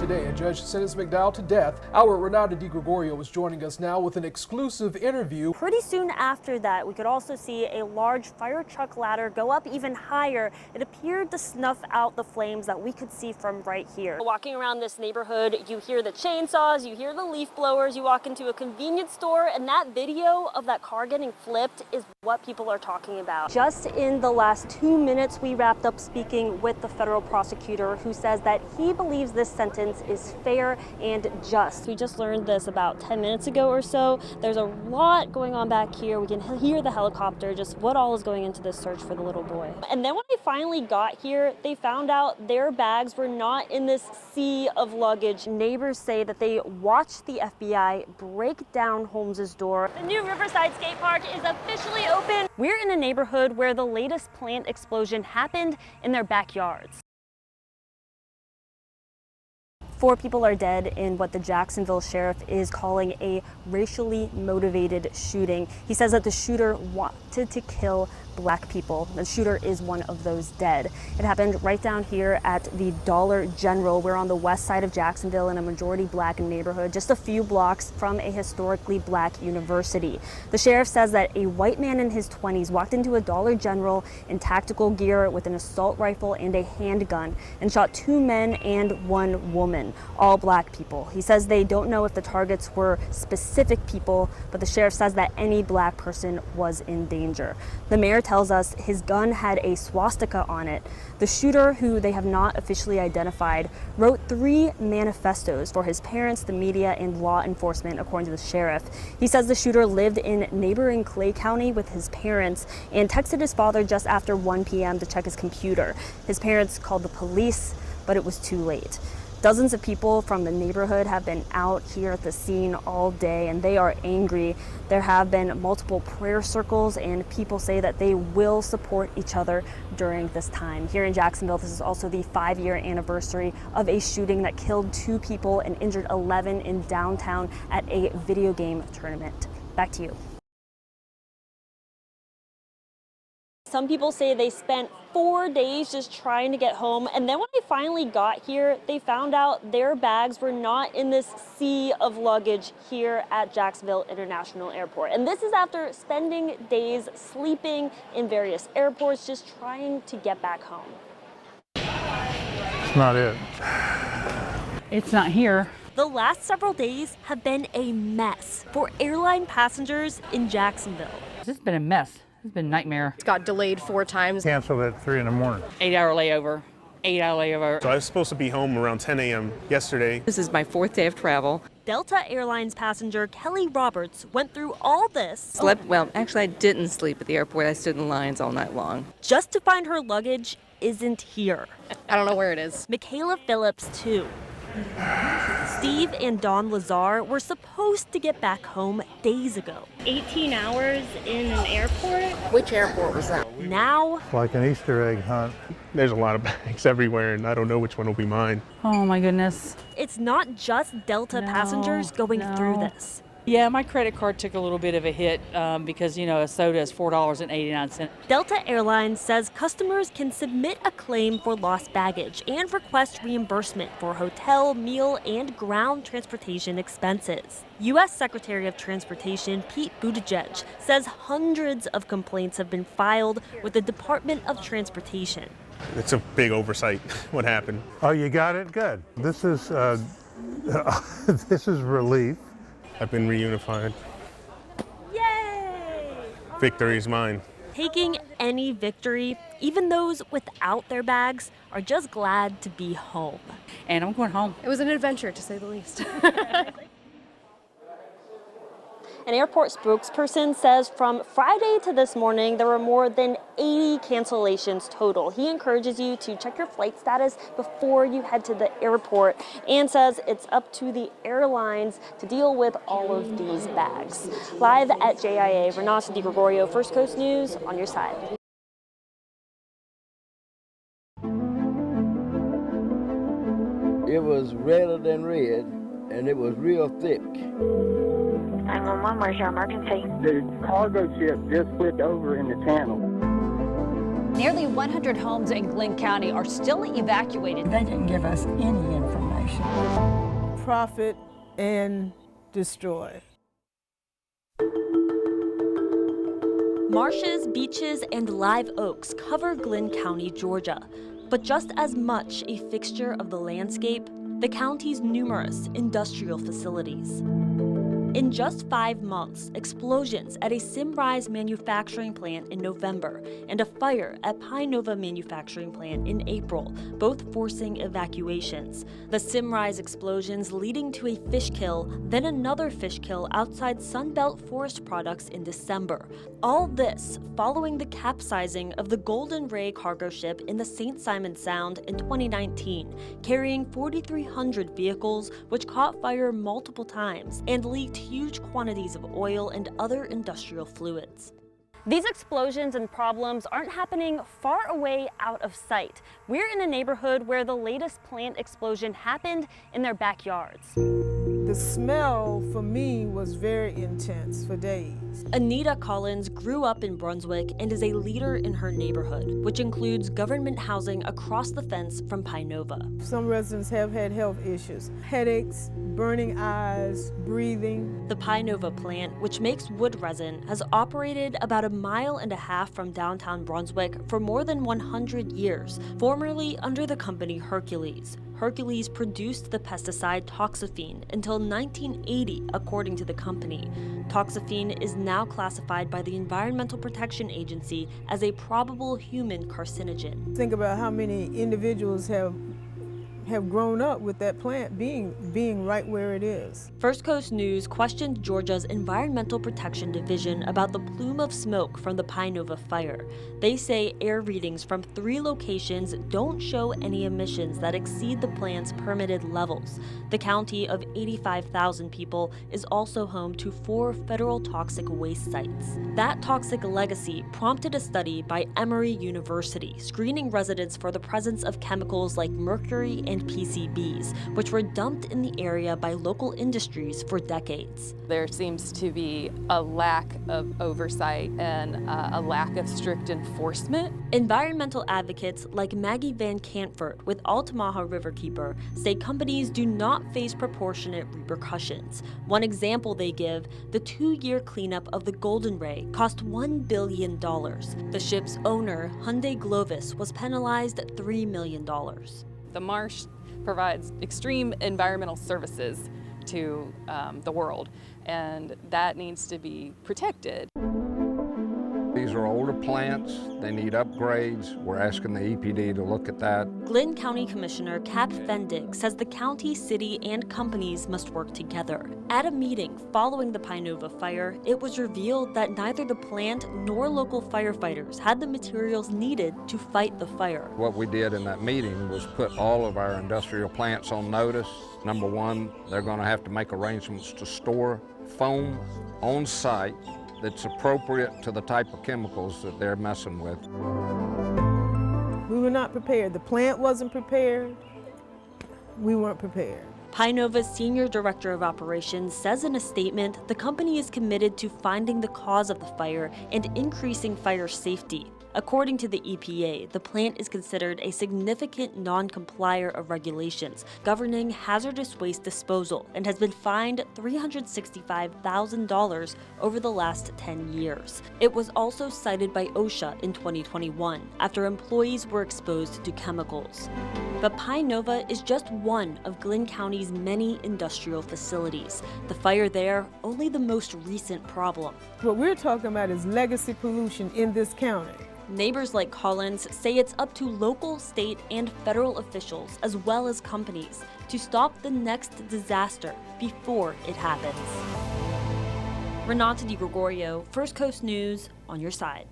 today. A judge sentenced McDowell to death. Our Renata Di Gregorio is joining us now with an exclusive interview. Pretty soon after that, we could also see a large fire truck ladder go up even higher. It appeared to snuff out the flames that we could see from right here. Walking around this neighborhood, you hear the chainsaws, you hear the leaf blowers, you walk into a convenience store, and that video of that car getting flipped is what people are talking about. Just in the last 2 minutes, we wrapped up speaking with the federal prosecutor, who says that he believes this sentence is fair and just. We just learned this about 10 minutes ago or so. There's a lot going on back here. We can hear the helicopter, just what all is going into this search for the little boy. And then when they finally got here, they found out their bags were not in this sea of luggage. Neighbors say that they watched the FBI break down Holmes's door. The new Riverside Skate Park is officially open. We're in a neighborhood where the latest plant explosion happened in their backyards. 4 people are dead in what the Jacksonville sheriff is calling a racially motivated shooting. He says that the shooter wanted to kill Black people. The shooter is one of those dead. It happened right down here at the Dollar General. We're on the west side of Jacksonville in a majority Black neighborhood, just a few blocks from a historically Black university. The sheriff says that a white man in his 20s walked into a Dollar General in tactical gear with an assault rifle and a handgun and shot 2 men and 1 woman, all Black people. He says they don't know if the targets were specific people, but the sheriff says that any Black person was in danger. The mayor tells us his gun had a swastika on it. The shooter, who they have not officially identified, wrote 3 manifestos for his parents, the media, and law enforcement, according to the sheriff. He says the shooter lived in neighboring Clay County with his parents and texted his father just after 1 p.m. to check his computer. His parents called the police, but it was too late. Dozens of people from the neighborhood have been out here at the scene all day, and they are angry. There have been multiple prayer circles, and people say that they will support each other during this time. Here in Jacksonville, this is also the 5-year anniversary of a shooting that killed 2 people and injured 11 in downtown at a video game tournament. Back to you. Some people say they spent 4 days just trying to get home, and then when they finally got here, they found out their bags were not in this sea of luggage here at Jacksonville International Airport. And this is after spending days sleeping in various airports, just trying to get back home. It's not it. It's not here. The last several days have been a mess for airline passengers in Jacksonville. This has been a mess. It's been a nightmare. It got delayed 4 times. Canceled at 3 in the morning. 8-hour layover. 8-hour layover. So I was supposed to be home around 10 a.m. yesterday. This is my 4th day of travel. Delta Airlines passenger Kelly Roberts went through all this. Well, actually I didn't sleep at the airport. I stood in lines all night long. Just to find her luggage isn't here. I don't know where it is. Michaela Phillips, too. Steve and Dawn Lazar were supposed to get back home days ago. 18 hours in an airport? Which airport was that? Now, Like an Easter egg hunt. There's a lot of bags everywhere, and I don't know which one will be mine. Oh my goodness. it's not just Delta passengers going through this. Yeah, my credit card took a little bit of a hit because, you know, a soda is $4.89. Delta Airlines says customers can submit a claim for lost baggage and request reimbursement for hotel, meal, and ground transportation expenses. U.S. Secretary of Transportation Pete Buttigieg says hundreds of complaints have been filed with the Department of Transportation. It's a big oversight, what happened. Oh, you got it? Good. This is this is relief. I've been reunified. Yay! Victory is mine. Taking any victory, even those without their bags, are just glad to be home. And I'm going home. It was an adventure, to say the least. An airport spokesperson says from Friday to this morning, there were more than 80 cancellations total. He encourages you to check your flight status before you head to the airport and says it's up to the airlines to deal with all of these bags. Live at JIA, Renata Di Gregorio, First Coast News, on your side. It was redder than red, and it was real thick. 911, where's your emergency? The cargo ship just flipped over in the channel. Nearly 100 homes in Glenn County are still evacuated. They didn't give us any information. distribution. Profit and destroy. Marshes, beaches, and live oaks cover Glynn County, Georgia. But just as much a fixture of the landscape, the county's numerous industrial facilities. In just 5 months, explosions at a Simrise manufacturing plant in November and a fire at Pine Nova manufacturing plant in April, both forcing evacuations. The Simrise explosions leading to a fish kill, then another fish kill outside Sunbelt Forest Products in December. All this following the capsizing of the Golden Ray cargo ship in the St. Simon Sound in 2019, carrying 4,300 vehicles, which caught fire multiple times and leaked huge quantities of oil and other industrial fluids. These explosions and problems aren't happening far away out of sight. We're in a neighborhood where the latest plant explosion happened in their backyards. The smell for me was very intense for days. Anita Collins grew up in Brunswick and is a leader in her neighborhood, which includes government housing across the fence from Pine Nova. Some residents have had health issues, headaches, burning eyes, breathing. The Pine Nova plant, which makes wood resin, has operated about 1.5 miles from downtown Brunswick for more than 100 years, formerly under the company Hercules. Hercules produced the pesticide toxaphene until 1980, according to the company. Toxaphene is now classified by the Environmental Protection Agency as a probable human carcinogen. Think about how many individuals have grown up with that plant being right where it is. First Coast News questioned Georgia's Environmental Protection Division about the plume of smoke from the Pine Nova fire. They say air readings from 3 locations don't show any emissions that exceed the plant's permitted levels. The county of 85,000 people is also home to 4 federal toxic waste sites. That toxic legacy prompted a study by Emory University, screening residents for the presence of chemicals like mercury and PCBs, which were dumped in the area by local industries for decades. There seems to be a lack of oversight and a lack of strict enforcement. Environmental advocates like Maggie Van Cantford with Altamaha Riverkeeper say companies do not face proportionate repercussions. One example they give, the 2-year cleanup of the Golden Ray cost $1 billion. The ship's owner, Hyundai Glovis, was penalized $3 million. The marsh provides extreme environmental services to the world, and that needs to be protected. These are older plants, they need upgrades. We're asking the EPD to look at that. Glynn County Commissioner Cap Fendig says the county, city, and companies must work together. At a meeting following the Pine Nova fire, it was revealed that neither the plant nor local firefighters had the materials needed to fight the fire. What we did in that meeting was put all of our industrial plants on notice. Number one, they're going to have to make arrangements to store foam on site that's appropriate to the type of chemicals that they're messing with. We were not prepared. The plant wasn't prepared. We weren't prepared. Pine Nova's Senior Director of Operations says in a statement the company is committed to finding the cause of the fire and increasing fire safety. According to the EPA, the plant is considered a significant non-complier of regulations governing hazardous waste disposal and has been fined $365,000 over the last 10 years. It was also cited by OSHA in 2021 after employees were exposed to chemicals. But Pine Nova is just one of Glynn County's many industrial facilities. The fire there, only the most recent problem. What we're talking about is legacy pollution in this county. Neighbors like Collins say it's up to local, state, and federal officials, as well as companies, to stop the next disaster before it happens. Renata Di Gregorio, First Coast News, on your side.